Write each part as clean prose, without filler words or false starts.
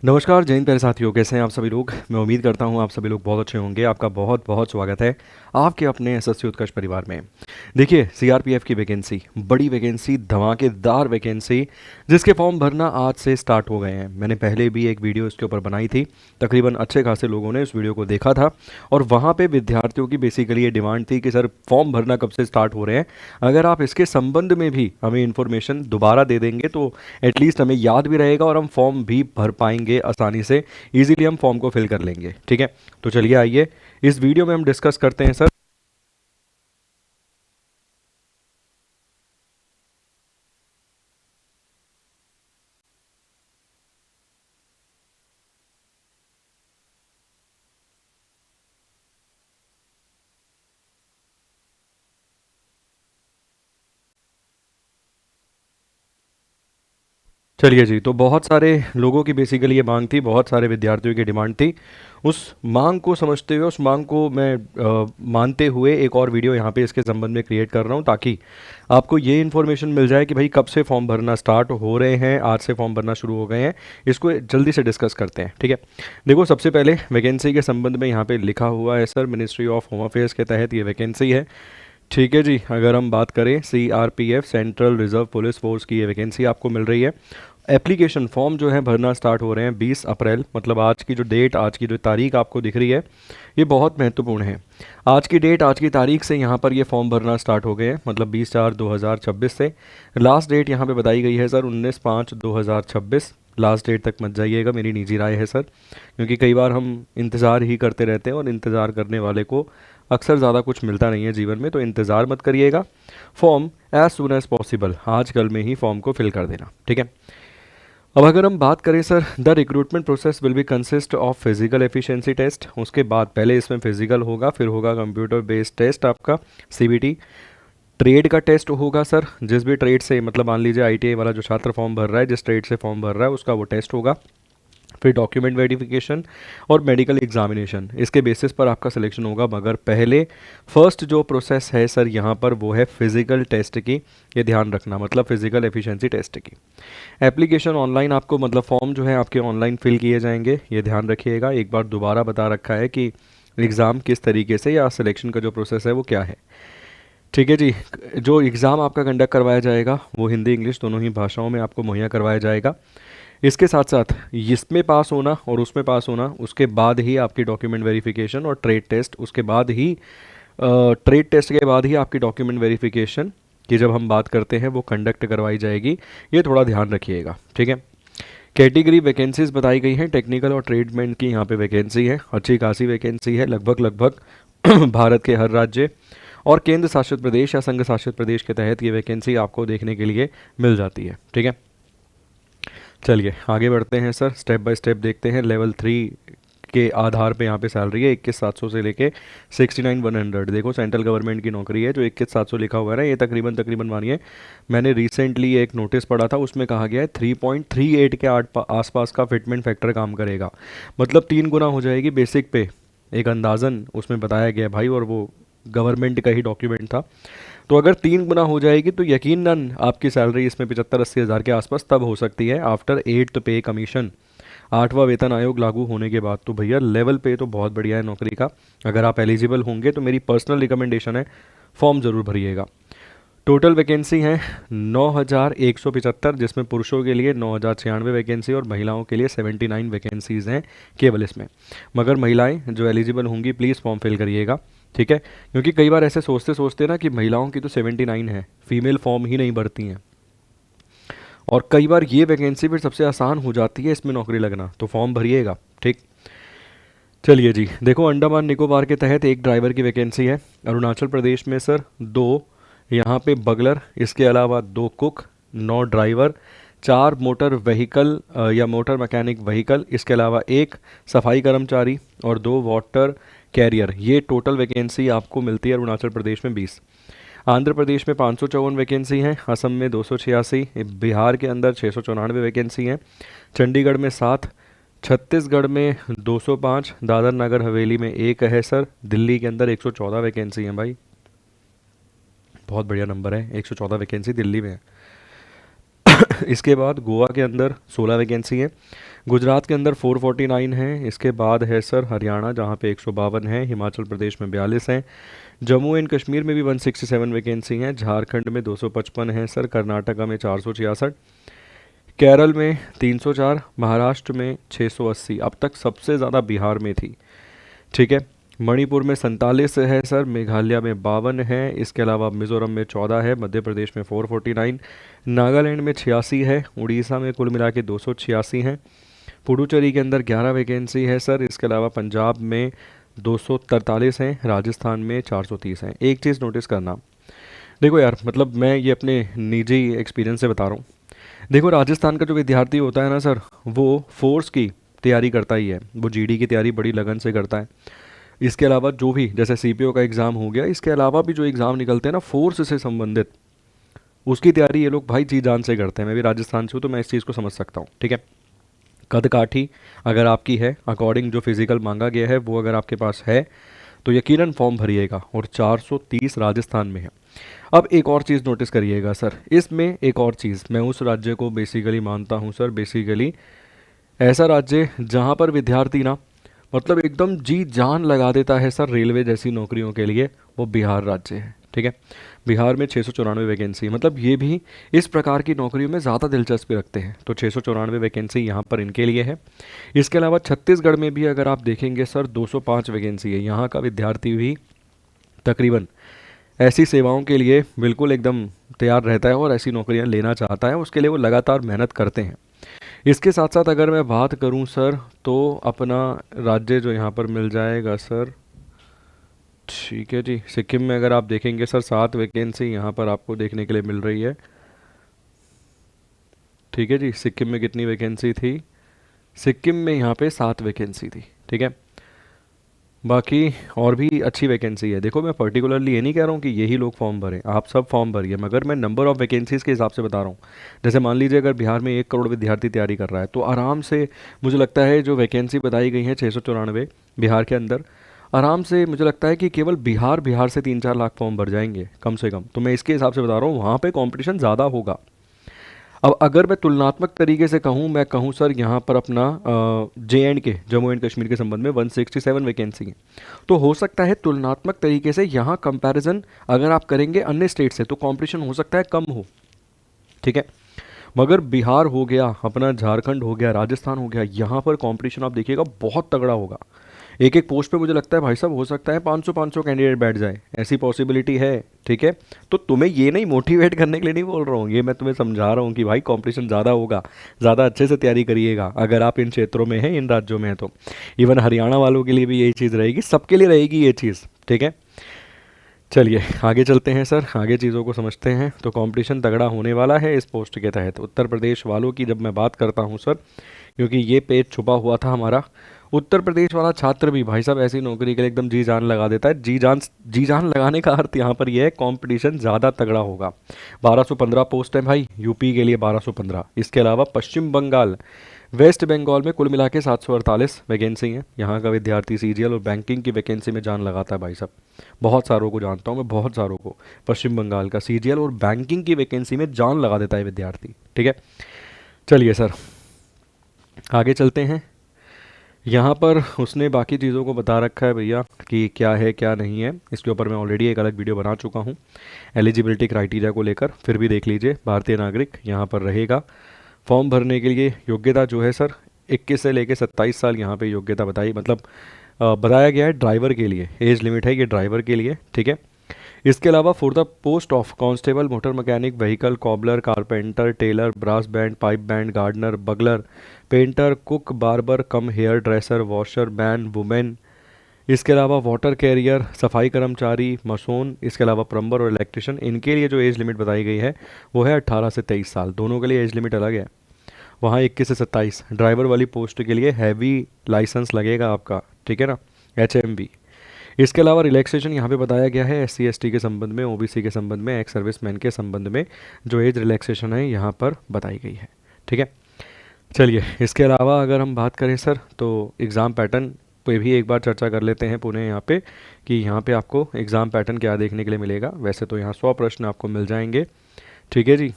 नमस्कार जैन प्यारे साथियों, कैसे हैं आप सभी लोग। मैं उम्मीद करता हूं आप सभी लोग बहुत अच्छे होंगे। आपका बहुत बहुत स्वागत है आपके अपने एसएससी उत्कर्ष परिवार में। देखिए, सीआरपीएफ की वैकेंसी, बड़ी वैकेंसी, धमाकेदार वैकेंसी, जिसके फॉर्म भरना आज से स्टार्ट हो गए हैं। मैंने पहले भी एक वीडियो इसके ऊपर बनाई थी, तकरीबन अच्छे खासे लोगों ने इस वीडियो को देखा था और वहाँ पे विद्यार्थियों की बेसिकली ये डिमांड थी कि सर फॉर्म भरना कब से स्टार्ट हो रहे हैं। अगर आप इसके संबंध में भी हमें इन्फॉर्मेशन दोबारा दे देंगे तो एटलीस्ट हमें याद भी रहेगा और हम फॉर्म भी भर पाएंगे आसानी से। इजीली हम फॉर्म को फिल कर लेंगे। ठीक है, तो चलिए आइए इस वीडियो में हम डिस्कस करते हैं सर। चलिए जी, तो बहुत सारे लोगों की बेसिकली ये मांग थी, बहुत सारे विद्यार्थियों की डिमांड थी। उस मांग को समझते हुए, उस मांग को मैं मानते हुए एक और वीडियो यहाँ पे इसके संबंध में क्रिएट कर रहा हूँ, ताकि आपको ये इन्फॉर्मेशन मिल जाए कि भाई कब से फॉर्म भरना स्टार्ट हो रहे हैं। आज से फॉर्म भरना शुरू हो गए हैं, इसको जल्दी से डिस्कस करते हैं। ठीक है, देखो सबसे पहले वैकेंसी के संबंध में यहाँ पे लिखा हुआ है sir, ministry of home affairs के तहत ये वैकेंसी है। ठीक है जी, अगर हम बात करें CRPF central reserve police force की ये वैकेंसी आपको मिल रही है। एप्लीकेशन फॉर्म जो है भरना स्टार्ट हो रहे हैं 20 अप्रैल, मतलब आज की जो डेट, आज की जो तारीख आपको दिख रही है, ये बहुत महत्वपूर्ण है। आज की डेट, आज की तारीख से यहाँ पर ये फॉर्म भरना स्टार्ट हो गए हैं, मतलब 20/4/2026 से। लास्ट डेट यहाँ पे बताई गई है सर 19/5/2026। लास्ट डेट तक मत जाइएगा, मेरी निजी राय है सर, क्योंकि कई बार हम इंतज़ार ही करते रहते हैं और इंतज़ार करने वाले को अक्सर ज़्यादा कुछ मिलता नहीं है जीवन में, तो इंतज़ार मत करिएगा। Form as soon as possible, आज कल में ही फॉर्म को फिल कर देना। ठीक है, अब अगर हम बात करें sir, the recruitment process will be consist of physical efficiency test. उसके बाद पहले इसमें फिजिकल होगा, फिर होगा कंप्यूटर बेस्ड टेस्ट आपका सीबीटी। ट्रेड का टेस्ट होगा सर, जिस भी ट्रेड से, मतलब मान लीजिए आईटीआई वाला जो छात्र फॉर्म भर रहा है, जिस ट्रेड से फॉर्म भर रहा है उसका वो टेस्ट होगा। फिर डॉक्यूमेंट वेरिफिकेशन और मेडिकल एग्जामिनेशन, इसके बेसिस पर आपका सिलेक्शन होगा। मगर पहले फर्स्ट जो प्रोसेस है सर यहाँ पर, वो है फिजिकल टेस्ट की। ये ध्यान रखना, मतलब फिजिकल एफिशिएंसी टेस्ट की। एप्लीकेशन ऑनलाइन आपको, मतलब फॉर्म जो है आपके ऑनलाइन फिल किए जाएंगे, ये ध्यान रखिएगा। एक बार दोबारा बता रखा है कि एग्ज़ाम किस तरीके से, या सिलेक्शन का जो प्रोसेस है वो क्या है। ठीक है जी, जो एग्ज़ाम आपका कंडक्ट करवाया जाएगा वो हिंदी इंग्लिश दोनों ही भाषाओं में आपको मुहैया करवाया जाएगा। इसके साथ साथ इसमें पास होना और उसमें पास होना, उसके बाद ही आपकी डॉक्यूमेंट वेरिफिकेशन और ट्रेड टेस्ट, उसके बाद ही ट्रेड टेस्ट के बाद ही आपकी डॉक्यूमेंट वेरिफिकेशन की जब हम बात करते हैं वो कंडक्ट करवाई जाएगी। ये थोड़ा ध्यान रखिएगा। ठीक है, कैटेगरी वैकेंसीज बताई गई हैं, टेक्निकल और ट्रेडमेंट की यहाँ पे वैकेंसी है, अच्छी खासी वैकेंसी है। लगभग लगभग भारत के हर राज्य और केंद्र शासित प्रदेश या संघ शासित प्रदेश के तहत ये वैकेंसी आपको देखने के लिए मिल जाती है। ठीक है, चलिए आगे बढ़ते हैं सर, स्टेप बाय स्टेप देखते हैं। लेवल 3 के आधार पे यहाँ पे सैलरी है 21,700 से लेके 69,100। देखो सेंट्रल गवर्नमेंट की नौकरी है। जो 21,700 लिखा हुआ है ना, ये तकरीबन तकरीबन मानिए, मैंने रिसेंटली एक नोटिस पढ़ा था, उसमें कहा गया है 3.38 के आसपास का फिटमेंट फैक्टर काम करेगा, मतलब 3 गुना हो जाएगी बेसिक पे। एक अंदाज़न उसमें बताया गया भाई, और वो गवर्नमेंट का ही डॉक्यूमेंट था। तो अगर 3 गुना हो जाएगी तो यकीनन आपकी सैलरी इसमें 75-80 हज़ार के आसपास तब हो सकती है, आफ्टर 8th पे कमीशन, 8वां वेतन आयोग लागू होने के बाद। तो भैया लेवल पे तो बहुत बढ़िया है नौकरी का। अगर आप एलिजिबल होंगे तो मेरी पर्सनल रिकमेंडेशन है, फॉर्म ज़रूर भरिएगा। टोटल वैकेंसी हैं 9,175, जिसमें पुरुषों के लिए 9,096 वैकेंसी और महिलाओं के लिए 79 वैकेंसीज़ हैं केवल इसमें। मगर महिलाएं जो एलिजिबल होंगी प्लीज़ फॉर्म फिल करिएगा। ठीक है, क्योंकि कई बार ऐसे सोचते सोचते ना कि महिलाओं की तो 79 है, फीमेल फॉर्म ही नहीं भरती हैं, और कई बार ये वैकेंसी फिर सबसे आसान हो जाती है इसमें नौकरी लगना, तो फॉर्म भरिएगा। ठीक, चलिए जी, देखो अंडमान निकोबार के तहत एक ड्राइवर की वैकेंसी है। अरुणाचल प्रदेश में सर 2, यहाँ पे बगलर, इसके अलावा 2 कुक, 9 ड्राइवर, 4 मोटर व्हीकल या मोटर मैकेनिक व्हीकल, इसके अलावा 1 सफाई कर्मचारी और 2 वाटर कैरियर। ये टोटल वैकेंसी आपको मिलती है अरुणाचल प्रदेश में 20। आंध्र प्रदेश में 554 वैकेंसी हैं, असम में 286, बिहार के अंदर 694 वैकेंसी हैं, चंडीगढ़ में 7, छत्तीसगढ़ में 205, दादर नगर हवेली में 1 है सर, दिल्ली के अंदर 114 वैकेंसी हैं भाई। बहुत बढ़िया नंबर है, 114 वैकेंसी दिल्ली में है। इसके बाद गोवा के अंदर 16 वैकेंसी है, गुजरात के अंदर 449 है, इसके बाद है सर हरियाणा जहाँ पे 152 है, हिमाचल प्रदेश में 42 हैं, जम्मू एंड कश्मीर में भी 167 वैकेंसी हैं, झारखंड में 255 है सर, कर्नाटका में 466, केरल में 304, महाराष्ट्र में 680, अब तक सबसे ज़्यादा बिहार में थी। ठीक है, मणिपुर में 47 है सर, मेघालय में 52 है, इसके अलावा मिजोरम में 14 है, मध्य प्रदेश में 449, नागालैंड में 86 है, उड़ीसा में कुल मिला के 286 हैं, पुडुचेरी के अंदर 11 वैकेंसी है सर, इसके अलावा पंजाब में 243 हैं, राजस्थान में 430 हैं। एक चीज़ नोटिस करना, देखो यार, मतलब मैं ये अपने निजी एक्सपीरियंस से बता रहा हूँ। देखो, राजस्थान का जो विद्यार्थी होता है ना सर, वो फोर्स की तैयारी करता ही है, वो जीडी की तैयारी बड़ी लगन से करता है। इसके अलावा जो भी जैसे सीपीओ का एग्ज़ाम हो गया, इसके अलावा भी जो एग्ज़ाम निकलते हैं ना फोर्स से संबंधित, उसकी तैयारी ये लोग भाई जी जान से करते हैं। मैं भी राजस्थान से हूँ तो मैं इस चीज़ को समझ सकता हूँ। ठीक है, कद काठी अगर आपकी है, अकॉर्डिंग जो फिजिकल मांगा गया है वो अगर आपके पास है तो यकीनन फॉर्म भरिएगा, और 430 राजस्थान में है। अब एक और चीज़ नोटिस करिएगा सर, इसमें एक और चीज़, मैं उस राज्य को बेसिकली मानता हूँ सर, बेसिकली ऐसा राज्य जहाँ पर विद्यार्थी ना मतलब एकदम जी जान लगा देता है सर रेलवे जैसी नौकरियों के लिए, वो बिहार राज्य है। ठीक है, बिहार में 694 वैकेंसी, मतलब ये भी इस प्रकार की नौकरियों में ज़्यादा दिलचस्पी रखते हैं, तो 694 वैकेंसी यहाँ पर इनके लिए है। इसके अलावा छत्तीसगढ़ में भी अगर आप देखेंगे सर 205 वैकेंसी है, यहाँ का विद्यार्थी भी तकरीबन ऐसी सेवाओं के लिए बिल्कुल एकदम तैयार रहता है और ऐसी नौकरियां लेना चाहता है, उसके लिए वो लगातार मेहनत करते हैं। इसके साथ साथ अगर मैं बात करूं सर, तो अपना राज्य जो यहाँ पर मिल जाएगा सर, ठीक है जी, सिक्किम में अगर आप देखेंगे सर 7 वैकेंसी यहाँ पर आपको देखने के लिए मिल रही है। ठीक है जी, सिक्किम में कितनी वैकेंसी थी, सिक्किम में यहाँ पे 7 वैकेंसी थी। ठीक है, बाकी और भी अच्छी वैकेंसी है। देखो, मैं पर्टिकुलरली ये नहीं कह रहा हूँ कि यही लोग फॉर्म भरें, आप सब फॉर्म भरिए, मगर मैं नंबर ऑफ़ वैकेंसीज़ के हिसाब से बता रहा हूँ। जैसे मान लीजिए अगर बिहार में 1 करोड़ विद्यार्थी तैयारी कर रहा है, तो आराम से मुझे लगता है जो वैकेंसी बताई गई है 694 बिहार के अंदर, आराम से मुझे लगता है कि केवल बिहार बिहार से 3-4 लाख फॉर्म भर जाएंगे कम से कम। तो मैं इसके हिसाब से बता रहा हूँ, वहाँ पर कॉम्पिटिशन ज़्यादा होगा। अब अगर मैं तुलनात्मक तरीके से कहूँ, मैं कहूँ सर यहाँ पर अपना JNK जम्मू एंड कश्मीर के संबंध में 167 वैकेंसी है, तो हो सकता है तुलनात्मक तरीके से यहाँ कंपैरिजन अगर आप करेंगे अन्य स्टेट से तो कंपटीशन हो सकता है कम हो। ठीक है, मगर बिहार हो गया अपना, झारखंड हो गया, राजस्थान हो गया, यहाँ पर कंपटीशन आप देखिएगा बहुत तगड़ा होगा। एक एक पोस्ट पे मुझे लगता है भाई साहब हो सकता है 500 कैंडिडेट बैठ जाए, ऐसी पॉसिबिलिटी है। ठीक है, तो तुम्हें ये नहीं मोटिवेट करने के लिए नहीं बोल रहा हूँ, ये मैं तुम्हें समझा रहा हूँ कि भाई कंपटीशन ज़्यादा होगा, ज़्यादा अच्छे से तैयारी करिएगा अगर आप इन क्षेत्रों में हैं, इन राज्यों में हैं तो। इवन हरियाणा वालों के लिए भी यही चीज़ रहेगी, सबके लिए रहेगी ये चीज़। ठीक है, चलिए आगे चलते हैं सर, आगे चीज़ों को समझते हैं। तो कंपटीशन तगड़ा होने वाला है इस पोस्ट के तहत। उत्तर प्रदेश वालों की जब मैं बात करता हूँ सर, क्योंकि ये पेज छुपा हुआ था हमारा, उत्तर प्रदेश वाला छात्र भी भाई साहब ऐसी नौकरी के लिए एकदम जी जान लगा देता है। जी जान लगाने का अर्थ यहाँ पर यह है कंपटीशन ज़्यादा तगड़ा होगा। 1215 पोस्ट है भाई, यूपी के लिए 1215। इसके अलावा पश्चिम बंगाल, वेस्ट बंगाल में कुल मिला के 748 वैकेंसी हैं। यहाँ का विद्यार्थी CGL और बैंकिंग की वैकेंसी में जान लगाता है भाई साहब, बहुत सारों को जानता हूँ मैं, बहुत सारों को। पश्चिम बंगाल का CGL और बैंकिंग की वैकेंसी में जान लगा देता है विद्यार्थी। ठीक है, चलिए सर आगे चलते हैं। यहाँ पर उसने बाकी चीज़ों को बता रखा है भैया कि क्या है क्या नहीं है, इसके ऊपर मैं ऑलरेडी एक अलग वीडियो बना चुका हूँ एलिजिबिलिटी क्राइटेरिया को लेकर, फिर भी देख लीजिए। भारतीय नागरिक यहाँ पर रहेगा। फॉर्म भरने के लिए योग्यता जो है सर 21 से लेकर 27 साल यहाँ पे योग्यता बताई, मतलब बताया गया है ड्राइवर के लिए, एज लिमिट है ये ड्राइवर के लिए। ठीक है, इसके अलावा for the post of constable, motor mechanic, vehicle, cobbler, carpenter, tailor, brass band, pipe band, gardener, bugler, painter, cook, barber cum hair dresser, washer man, women, इसके अलावा वाटर कैरियर, सफाई कर्मचारी, मशोन, इसके अलावा प्लम्बर और इलेक्ट्रिशियन, इनके लिए जो एज लिमिट बताई गई है वो है 18 से 23 साल, दोनों के लिए एज लिमिट अलग है। वहाँ 21 से 27। ड्राइवर वाली पोस्ट के लिए हैवी लाइसेंस लगेगा आपका, ठीक है ना, HMV। इसके अलावा रिलैक्सेशन यहाँ पे बताया गया है SC ST के संबंध में, OBC के संबंध में, एक्स सर्विसमैन के संबंध में जो एज रिलैक्सेशन है यहाँ पर बताई गई है। ठीक है, चलिए इसके अलावा अगर हम बात करें सर, तो एग्ज़ाम पैटर्न पे भी एक बार चर्चा कर लेते हैं पुणे यहाँ पे, कि यहाँ पे आपको एग्ज़ाम पैटर्न क्या देखने के लिए मिलेगा। वैसे तो यहाँ 100 प्रश्न आपको मिल जाएंगे, ठीक है जी।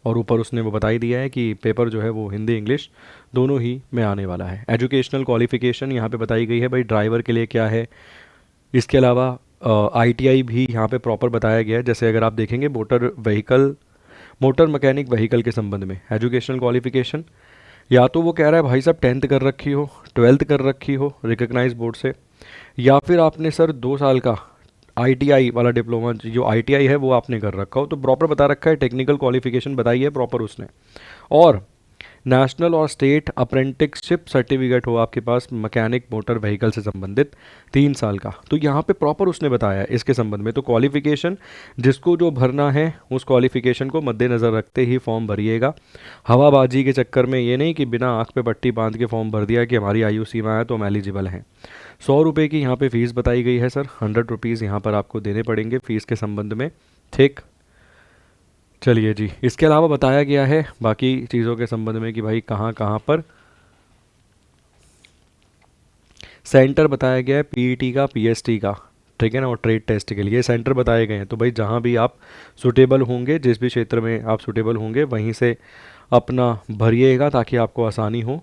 और ऊपर उसने वो बता ही दिया है कि पेपर जो है वो हिंदी इंग्लिश दोनों ही में आने वाला है। एजुकेशनल क्वालिफ़िकेशन यहाँ पे बताई गई है भाई, ड्राइवर के लिए क्या है। इसके अलावा आईटीआई भी यहाँ पे प्रॉपर बताया गया है। जैसे अगर आप देखेंगे मोटर मैकेनिक व्हीकल के संबंध में एजुकेशनल क्वालिफ़िकेशन, या तो वो कह रहा है भाई साहब 10th कर रखी हो, 12th कर रखी हो रिकग्नाइज बोर्ड से, या फिर आपने सर 2 साल का आईटीआई वाला डिप्लोमा जो आईटीआई है वो आपने कर रखा हो। तो प्रॉपर बता रखा है, टेक्निकल क्वालिफिकेशन बताई है प्रॉपर उसने। और नेशनल और स्टेट अप्रेंटिसशिप सर्टिफिकेट हो आपके पास मैकेनिक मोटर व्हीकल से संबंधित 3 साल का, तो यहाँ पे प्रॉपर उसने बताया है इसके संबंध में। तो क्वालिफिकेशन जिसको जो भरना है उस क्वालिफिकेशन को मद्देनज़र रखते ही फॉर्म भरिएगा। हवाबाजी के चक्कर में ये नहीं कि बिना आँख पे पट्टी बांध के फॉर्म भर दिया कि हमारी आयु सीमा है तो हम एलिजिबल हैं। 100 रुपये की यहाँ पे फ़ीस बताई गई है सर, 100 रुपीज़ यहाँ पर आपको देने पड़ेंगे फ़ीस के संबंध में, ठीक। चलिए जी, इसके अलावा बताया गया है बाकी चीज़ों के संबंध में कि भाई कहाँ कहाँ पर सेंटर बताया गया है, पीईटी का, पीएसटी का, ठीक है ना, और ट्रेड टेस्ट के लिए सेंटर बताए गए हैं। तो भाई जहाँ भी आप सुटेबल होंगे, जिस भी क्षेत्र में आप सुटेबल होंगे वहीं से अपना भरिएगा ताकि आपको आसानी हो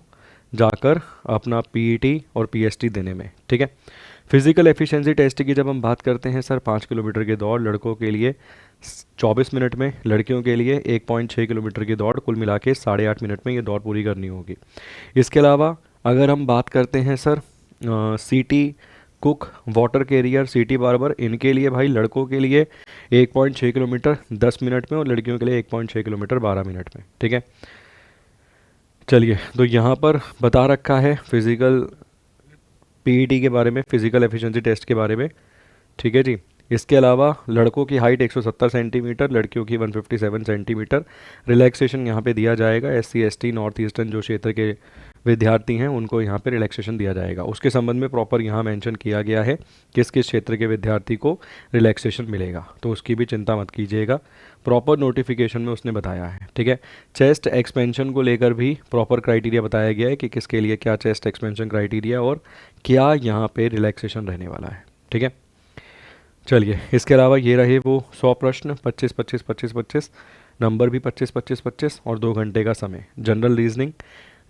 जाकर अपना पीईटी और पीएसटी देने में, ठीक है। फिजिकल एफिशिएंसी टेस्ट की जब हम बात करते हैं सर, 5 किलोमीटर की दौड़ लड़कों के लिए 24 मिनट में, लड़कियों के लिए 1.6 किलोमीटर की दौड़, कुल मिला के 8.5 मिनट में ये दौड़ पूरी करनी होगी। इसके अलावा अगर हम बात करते हैं सर सीटी cook, water career, city barber, इनके लिए भाई लड़कों के लिए 1.6 किलोमीटर 10 मिनट में और लड़कियों के लिए 1.6 किलोमीटर 12 मिनट में, ठीक है। चलिए, तो यहाँ पर बता रखा है फिज़िकल पीईटी के बारे में, फिज़िकल एफिशिएंसी टेस्ट के बारे में, ठीक है जी। इसके अलावा लड़कों की हाइट 170 सेंटीमीटर, लड़कियों की 157 सेंटीमीटर। रिलैक्सेशन यहाँ पे दिया जाएगा, एससी एसटी नॉर्थ ईस्टर्न जो क्षेत्र के विद्यार्थी हैं उनको यहाँ पे रिलैक्सेशन दिया जाएगा। उसके संबंध में प्रॉपर यहाँ मेंशन किया गया है किस किस क्षेत्र के विद्यार्थी को रिलैक्सेशन मिलेगा, तो उसकी भी चिंता मत कीजिएगा, प्रॉपर नोटिफिकेशन में उसने बताया है, ठीक है। चेस्ट एक्सपेंशन को लेकर भी प्रॉपर क्राइटेरिया बताया गया है कि किसके लिए क्या चेस्ट एक्सपेंशन क्राइटेरिया और क्या यहाँ पे रिलैक्सेशन रहने वाला है, ठीक है। चलिए, इसके अलावा ये रहे वो 100 प्रश्न, 25 25 25 25, नंबर भी 25 25 25 और 2 घंटे का समय। General reasoning,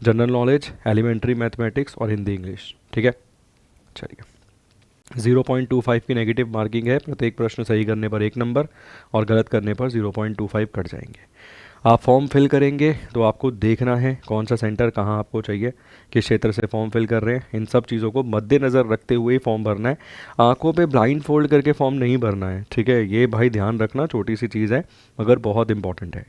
general knowledge, elementary mathematics और हिंदी इंग्लिश, ठीक है। चलिए, 0.25 की नेगेटिव मार्किंग है, प्रत्येक प्रश्न सही करने पर 1 नंबर और गलत करने पर 0.25 कट जाएंगे। आप फॉर्म फिल करेंगे तो आपको देखना है कौन सा सेंटर कहाँ आपको चाहिए, किस क्षेत्र से फॉर्म फिल कर रहे हैं, इन सब चीज़ों को मद्देनज़र रखते हुए ही फॉर्म भरना है। आंखों पे ब्लाइंड फोल्ड करके फॉर्म नहीं भरना है, ठीक है। ये भाई ध्यान रखना, छोटी सी चीज़ है मगर बहुत इंपॉर्टेंट है,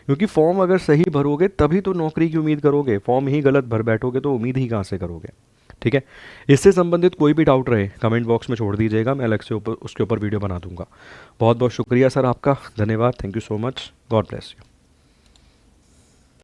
क्योंकि फॉर्म अगर सही भरोगे तभी तो नौकरी की उम्मीद करोगे, फॉर्म ही गलत भर बैठोगे तो उम्मीद ही कहाँ से करोगे, ठीक है। इससे संबंधित कोई भी डाउट रहे कमेंट बॉक्स में छोड़ दीजिएगा, मैं अलग से उसके ऊपर वीडियो बना दूंगा। बहुत बहुत शुक्रिया सर आपका, धन्यवाद, thank you so much, God bless you.